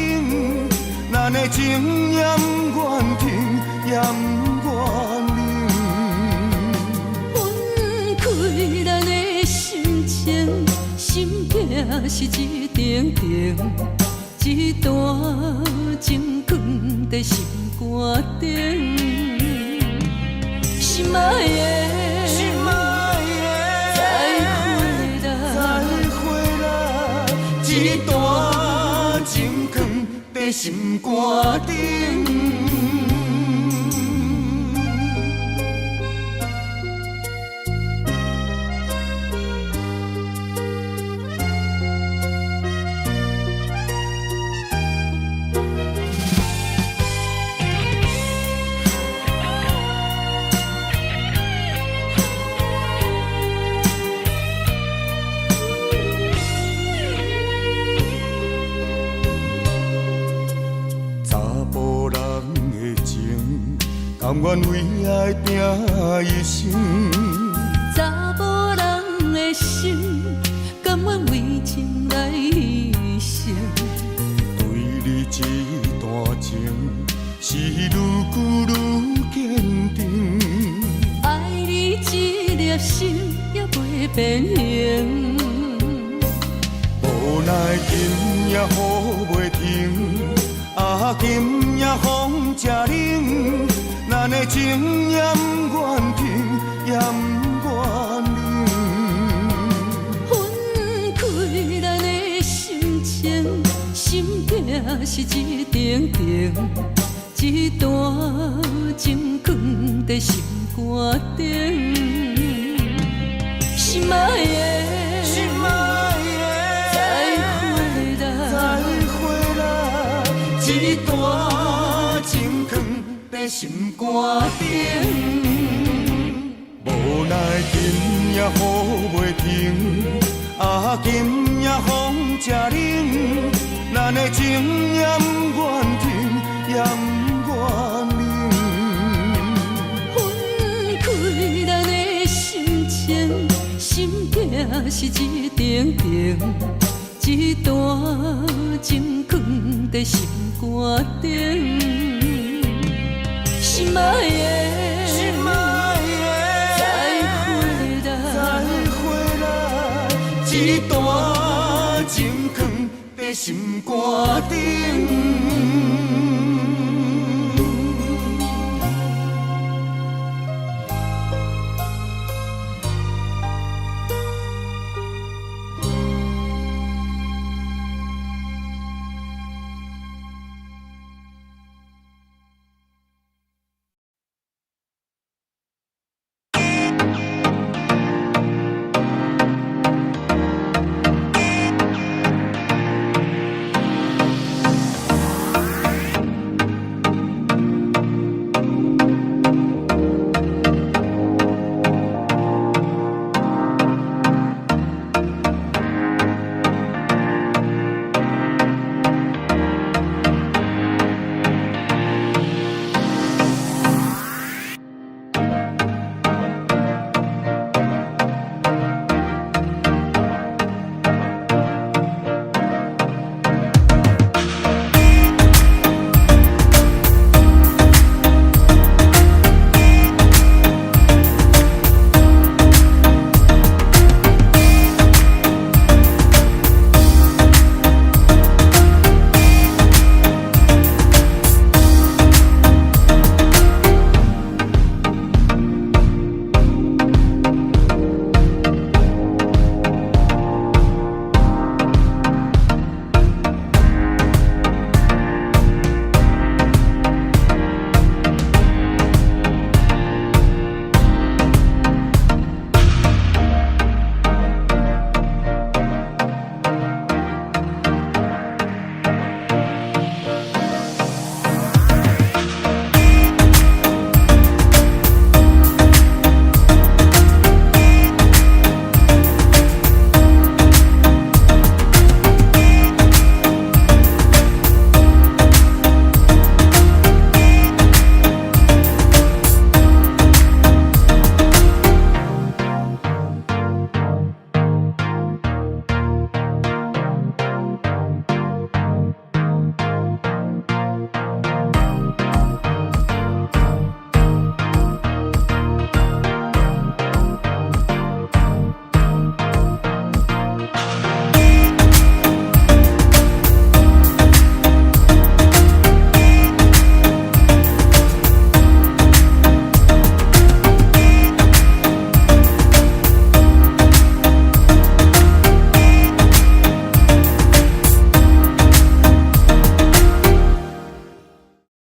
咱的情也不愿停，也不愿冷。分开咱的心情，心境是一定定，一段情放在心肝顶。心爱的，心爱的，再会啦，一段情放在心肝顶。查甫人的情，甘愿为爱拼一生。查某人的心，甘愿为情来牺牲。对你这段情，是愈久愈坚定。爱你一粒心也袂变形。无奈今夜雨袂停，啊，今夜风正冷，咱的情也不愿停，也不愿冷。分开咱的心情，心境是一定定，一段情放在心肝顶，心爱的，心爱的，再回来，一段情放在心肝顶。无奈今夜雨袂停，今夜风正冷，咱的情也不愿停，也不愿冷。分开咱的心情，心境是一定定，一段情放在心肝顶，心爱的，心爱的，再回来，一段情放在心肝顶。